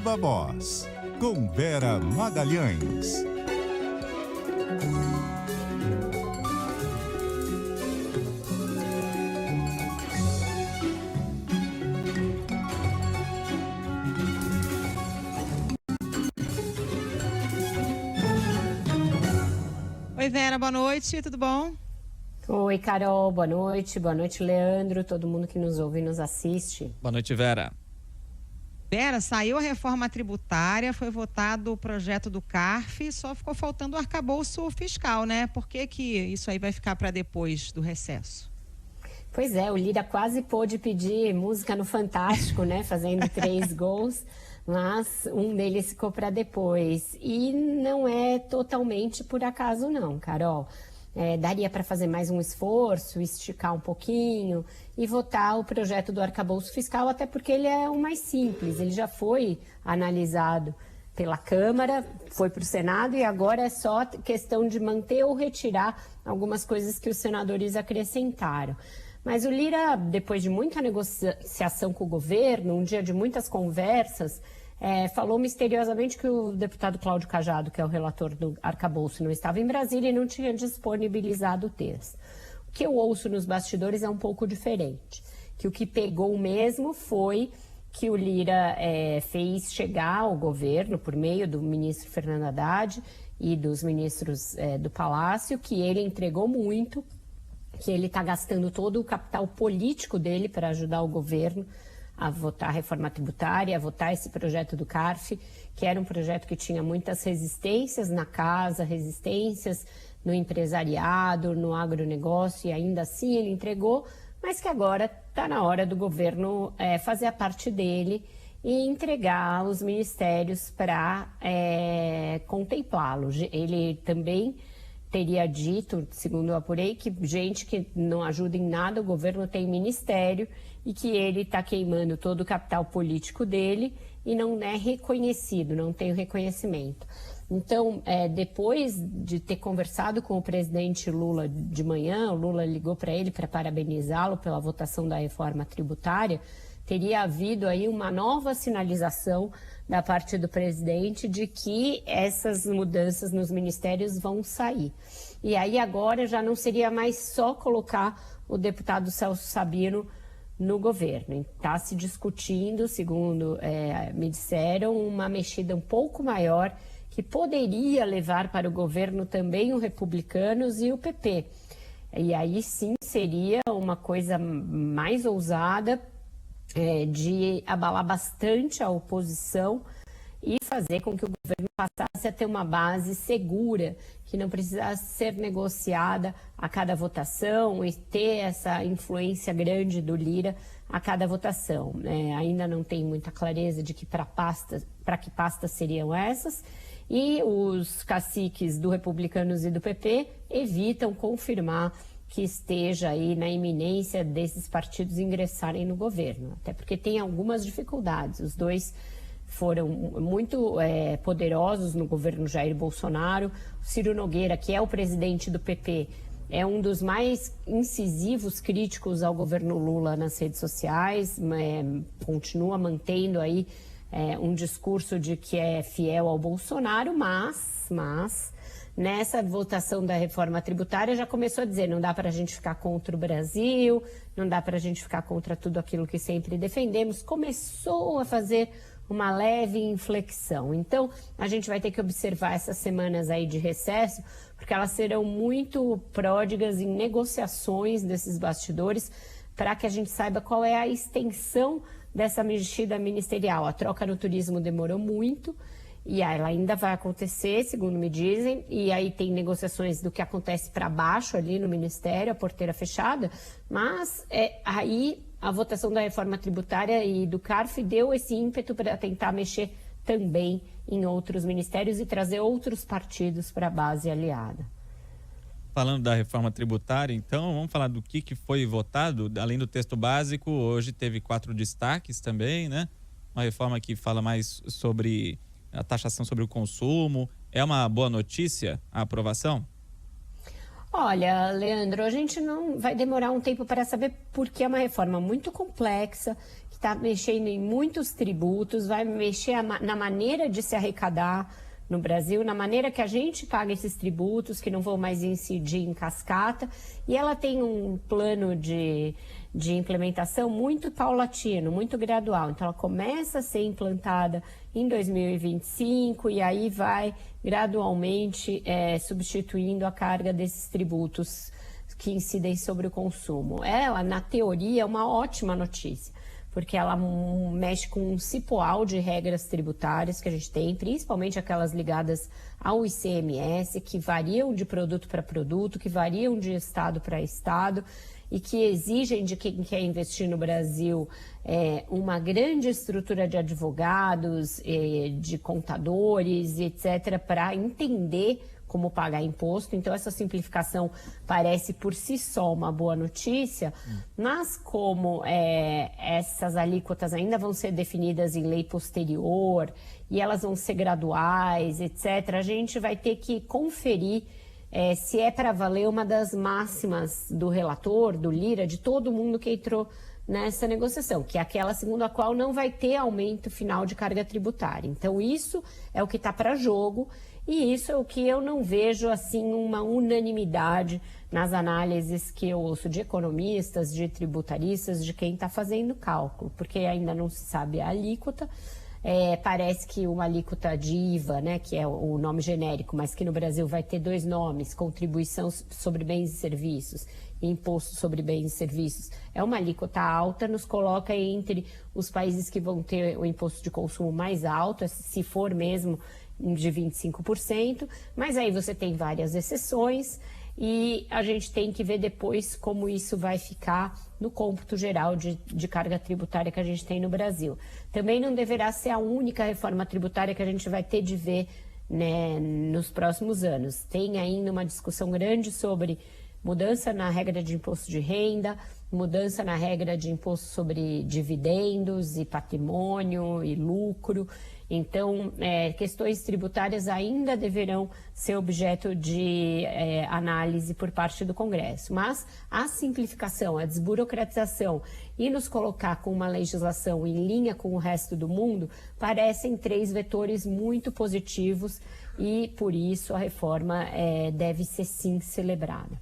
Viva Voz, com Vera Magalhães. Oi, Vera, boa noite, tudo bom? Oi, Carol, boa noite, Leandro, todo mundo que nos ouve e nos assiste. Boa noite, Vera. Vera, saiu a reforma tributária, foi votado o projeto do CARF, só ficou faltando o arcabouço fiscal, né? Por que isso aí vai ficar para depois do recesso? Pois é, o Lira quase pôde pedir música no Fantástico, né? Fazendo 3 gols, mas um deles ficou para depois. E não é totalmente por acaso não, Carol. Daria para fazer mais um esforço, esticar um pouquinho e votar o projeto do arcabouço fiscal, até porque ele é o mais simples, ele já foi analisado pela Câmara, foi para o Senado e agora é só questão de manter ou retirar algumas coisas que os senadores acrescentaram. Mas o Lira, depois de muita negociação com o governo, um dia de muitas conversas, falou misteriosamente que o deputado Cláudio Cajado, que é o relator do arcabouço, não estava em Brasília e não tinha disponibilizado o texto. O que eu ouço nos bastidores é um pouco diferente, que o que pegou mesmo foi que o Lira fez chegar ao governo, por meio do ministro Fernando Haddad e dos ministros do Palácio, que ele entregou muito, que ele está gastando todo o capital político dele para ajudar o governo a votar a reforma tributária, a votar esse projeto do CARF, que era um projeto que tinha muitas resistências na casa, resistências no empresariado, no agronegócio, e ainda assim ele entregou, mas que agora está na hora do governo fazer a parte dele e entregar os ministérios para contemplá-lo. Ele também teria dito, segundo eu apurei, que gente que não ajuda em nada, o governo tem ministério e que ele está queimando todo o capital político dele e não é reconhecido, não tem o reconhecimento. Então, depois de ter conversado com o presidente Lula de manhã, o Lula ligou para ele para parabenizá-lo pela votação da reforma tributária, teria havido aí uma nova sinalização da parte do presidente de que essas mudanças nos ministérios vão sair. E aí agora já não seria mais só colocar o deputado Celso Sabino no governo. Está se discutindo, segundo me disseram, uma mexida um pouco maior que poderia levar para o governo também os republicanos e o PP. E aí sim seria uma coisa mais ousada, de abalar bastante a oposição e fazer com que o governo passasse a ter uma base segura, que não precisasse ser negociada a cada votação e ter essa influência grande do Lira a cada votação. Ainda não tem muita clareza de que para que pastas seriam essas, e os caciques do Republicanos e do PP evitam confirmar que esteja aí na iminência desses partidos ingressarem no governo, até porque tem algumas dificuldades. Os dois foram muito poderosos no governo Jair Bolsonaro. O Ciro Nogueira, que é o presidente do PP, é um dos mais incisivos críticos ao governo Lula nas redes sociais, continua mantendo aí um discurso de que é fiel ao Bolsonaro, mas nessa votação da reforma tributária já começou a dizer: não dá para a gente ficar contra o Brasil, não dá para a gente ficar contra tudo aquilo que sempre defendemos. Começou a fazer uma leve inflexão. Então, a gente vai ter que observar essas semanas aí de recesso, porque elas serão muito pródigas em negociações desses bastidores, para que a gente saiba qual é a extensão dessa mexida ministerial. A troca no turismo demorou muito, e ela ainda vai acontecer, segundo me dizem, e aí tem negociações do que acontece para baixo ali no Ministério, a porteira fechada, mas aí a votação da reforma tributária e do CARF deu esse ímpeto para tentar mexer também em outros ministérios e trazer outros partidos para a base aliada. Falando da reforma tributária, então, vamos falar do que foi votado. Além do texto básico, hoje teve 4 destaques também, né? Uma reforma que fala mais sobre a taxação sobre o consumo. É uma boa notícia a aprovação? Olha, Leandro, a gente não vai demorar um tempo para saber, porque é uma reforma muito complexa, que está mexendo em muitos tributos, vai mexer na maneira de se arrecadar no Brasil, na maneira que a gente paga esses tributos, que não vão mais incidir em cascata, e ela tem um plano de implementação muito paulatino, muito gradual. Então, ela começa a ser implantada em 2025 e aí vai gradualmente substituindo a carga desses tributos que incidem sobre o consumo. Ela, na teoria, é uma ótima notícia, porque ela mexe com um cipoal de regras tributárias que a gente tem, principalmente aquelas ligadas ao ICMS, que variam de produto para produto, que variam de estado para estado e que exigem de quem quer investir no Brasil uma grande estrutura de advogados, de contadores, etc., para entender como pagar imposto. Então, essa simplificação parece por si só uma boa notícia, mas como essas alíquotas ainda vão ser definidas em lei posterior e elas vão ser graduais, etc., a gente vai ter que conferir se é para valer uma das máximas do relator, do Lira, de todo mundo que entrou nessa negociação, que é aquela segundo a qual não vai ter aumento final de carga tributária. Então, isso é o que está para jogo. E isso é o que eu não vejo, assim, uma unanimidade nas análises que eu ouço de economistas, de tributaristas, de quem está fazendo cálculo, porque ainda não se sabe a alíquota. Parece que uma alíquota de IVA, né, que é o nome genérico, mas que no Brasil vai ter dois nomes, contribuição sobre bens e serviços e imposto sobre bens e serviços, é uma alíquota alta, nos coloca entre os países que vão ter o imposto de consumo mais alto, se for mesmo de 25%, mas aí você tem várias exceções e a gente tem que ver depois como isso vai ficar no cômputo geral de carga tributária que a gente tem no Brasil. Também não deverá ser a única reforma tributária que a gente vai ter de ver, né, nos próximos anos. Tem ainda uma discussão grande sobre mudança na regra de imposto de renda, mudança na regra de imposto sobre dividendos e patrimônio e lucro. Então, questões tributárias ainda deverão ser objeto de análise por parte do Congresso. Mas a simplificação, a desburocratização e nos colocar com uma legislação em linha com o resto do mundo parecem três vetores muito positivos e, por isso, a reforma deve ser, sim, celebrada.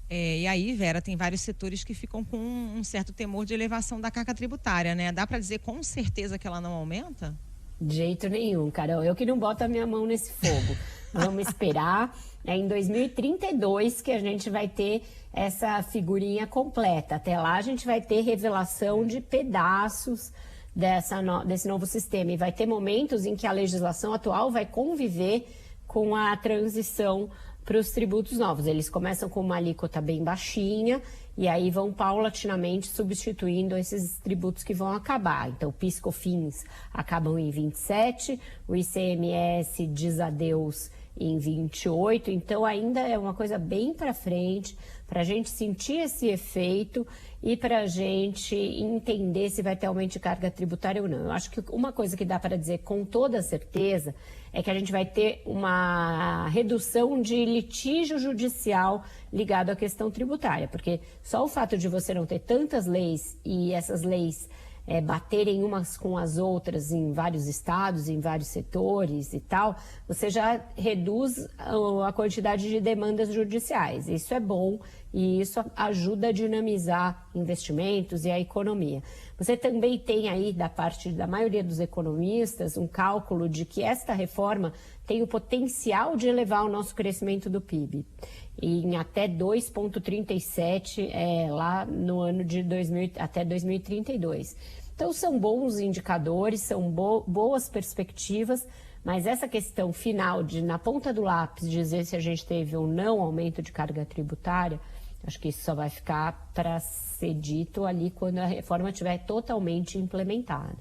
E aí, Vera, tem vários setores que ficam com um certo temor de elevação da carga tributária, né? Dá para dizer com certeza que ela não aumenta? De jeito nenhum, Carol. Eu que não boto a minha mão nesse fogo. Vamos esperar. É em 2032 que a gente vai ter essa figurinha completa. Até lá a gente vai ter revelação de pedaços desse novo sistema. E vai ter momentos em que a legislação atual vai conviver com a transição para os tributos novos. Eles começam com uma alíquota bem baixinha e aí vão paulatinamente substituindo esses tributos que vão acabar. Então, PIS, COFINS acabam em 27, o ICMS diz adeus em 28, então ainda é uma coisa bem para frente, para a gente sentir esse efeito e para a gente entender se vai ter aumento de carga tributária ou não. Eu acho que uma coisa que dá para dizer com toda certeza é que a gente vai ter uma redução de litígio judicial ligado à questão tributária, porque só o fato de você não ter tantas leis e essas leis baterem umas com as outras em vários estados, em vários setores e tal, você já reduz a quantidade de demandas judiciais. Isso é bom e isso ajuda a dinamizar investimentos e a economia. Você também tem aí, da parte da maioria dos economistas, um cálculo de que esta reforma tem o potencial de elevar o nosso crescimento do PIB em até 2,37 lá no ano de até 2032. Então, são bons indicadores, são boas perspectivas, mas essa questão final de, na ponta do lápis, dizer se a gente teve ou não aumento de carga tributária, acho que isso só vai ficar para ser dito ali quando a reforma estiver totalmente implementada.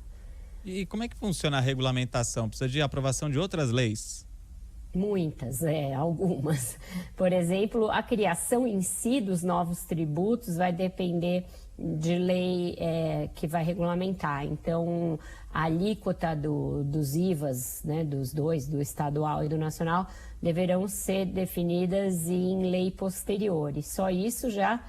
E como é que funciona a regulamentação? Precisa de aprovação de outras leis? Muitas, algumas. Por exemplo, a criação em si dos novos tributos vai depender de lei que vai regulamentar. Então, a alíquota dos IVAs, né, dos dois, do estadual e do nacional, deverão ser definidas em lei posterior. E só isso já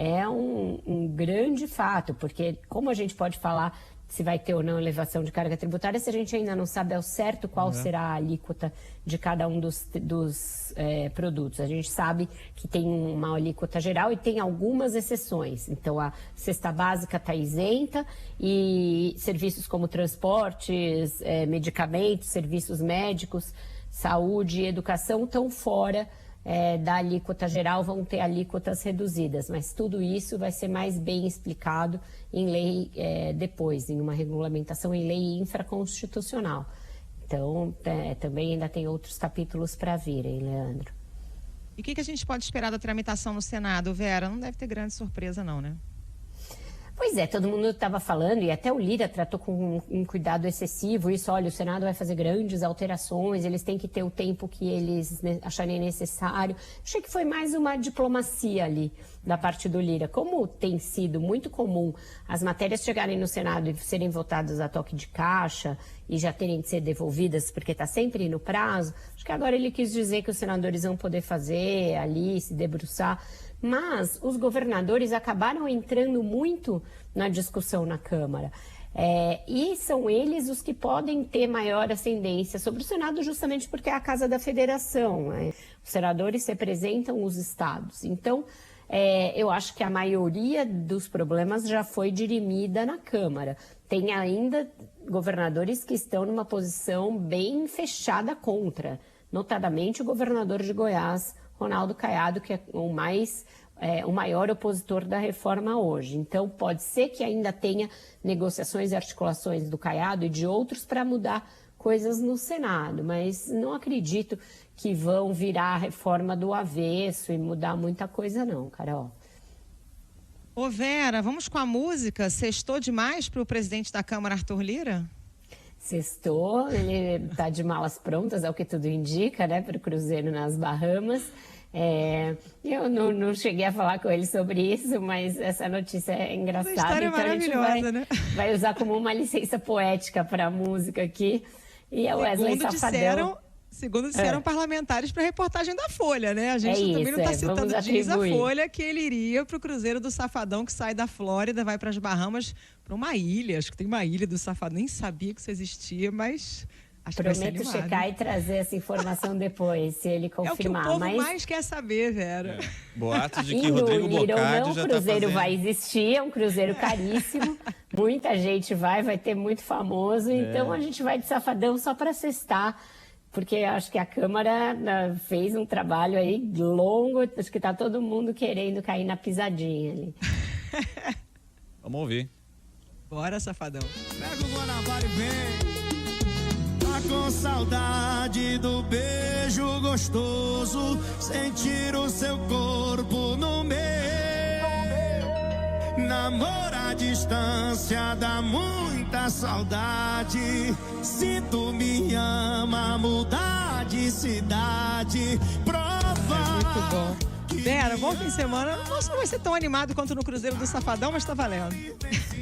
é um grande fato, porque como a gente pode falar se vai ter ou não elevação de carga tributária, se a gente ainda não sabe ao certo qual será a alíquota de cada um dos produtos. A gente sabe que tem uma alíquota geral e tem algumas exceções. Então, a cesta básica está isenta e serviços como transportes, medicamentos, serviços médicos, saúde e educação estão fora da alíquota geral, vão ter alíquotas reduzidas, mas tudo isso vai ser mais bem explicado em lei depois, em uma regulamentação em lei infraconstitucional. Então, também ainda tem outros capítulos para virem, Leandro. E o que a gente pode esperar da tramitação no Senado, Vera? Não deve ter grande surpresa não, né? Pois é, todo mundo estava falando, e até o Lira tratou com um cuidado excessivo isso. Olha, o Senado vai fazer grandes alterações, eles têm que ter o tempo que eles acharem necessário. Achei que foi mais uma diplomacia ali da parte do Lira. Como tem sido muito comum as matérias chegarem no Senado e serem votadas a toque de caixa e já terem de ser devolvidas porque está sempre no prazo, acho que agora ele quis dizer que os senadores vão poder fazer ali, se debruçar. Mas os governadores acabaram entrando muito na discussão na Câmara. E são eles os que podem ter maior ascendência sobre o Senado, justamente porque é a Casa da Federação, né? Os senadores representam os estados. Então, eu acho que a maioria dos problemas já foi dirimida na Câmara. Tem ainda governadores que estão numa posição bem fechada contra, notadamente o governador de Goiás, Ronaldo Caiado, que é o maior opositor da reforma hoje. Então, pode ser que ainda tenha negociações e articulações do Caiado e de outros para mudar coisas no Senado, mas não acredito que vão virar a reforma do avesso e mudar muita coisa não, Carol. Ô Vera, vamos com a música Sextou Demais para o presidente da Câmara, Arthur Lira? Sextou, ele está de malas prontas, é o que tudo indica, né, para o cruzeiro nas Bahamas. Eu não cheguei a falar com ele sobre isso, mas essa notícia é engraçada. Essa história então maravilhosa, a gente né? vai usar como uma licença poética para a música aqui. E a Wesley Safadão. Segundo disseram parlamentares para a reportagem da Folha, né? A gente também não está citando, diz a Folha que ele iria para o cruzeiro do Safadão, que sai da Flórida, vai para as Bahamas, para uma ilha. Acho que tem uma ilha do Safadão. Nem sabia que isso existia, mas acho que vai ser animado. Prometo checar e trazer essa informação depois, se ele confirmar. É o que o povo mais quer saber, Vera. Boatos de que Rodrigo Bocardi já está fazendo. O cruzeiro vai existir, é um cruzeiro caríssimo. Muita gente vai ter muito famoso. Então a gente vai de Safadão só para sextar. Porque acho que a Câmara fez um trabalho aí longo, acho que está todo mundo querendo cair na pisadinha ali. Vamos ouvir. Bora, Safadão. Pega o Guanabara e vem. Tá com saudade do beijo gostoso, sentir o seu corpo no meu. Namoro à distância dá muita saudade. Se tu me ama, mudar de cidade, prova. Muito bom. Vera, bom fim de semana. Não vai ser tão animado quanto no Cruzeiro do Safadão, mas tá valendo.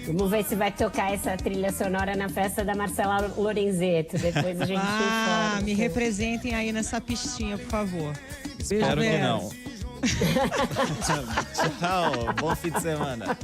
Vamos ver se vai tocar essa trilha sonora na festa da Marcela Lorenzetto. Depois a gente informa. Me representem aí nessa pistinha, por favor. Espero que não. Tchau, bom fim de semana.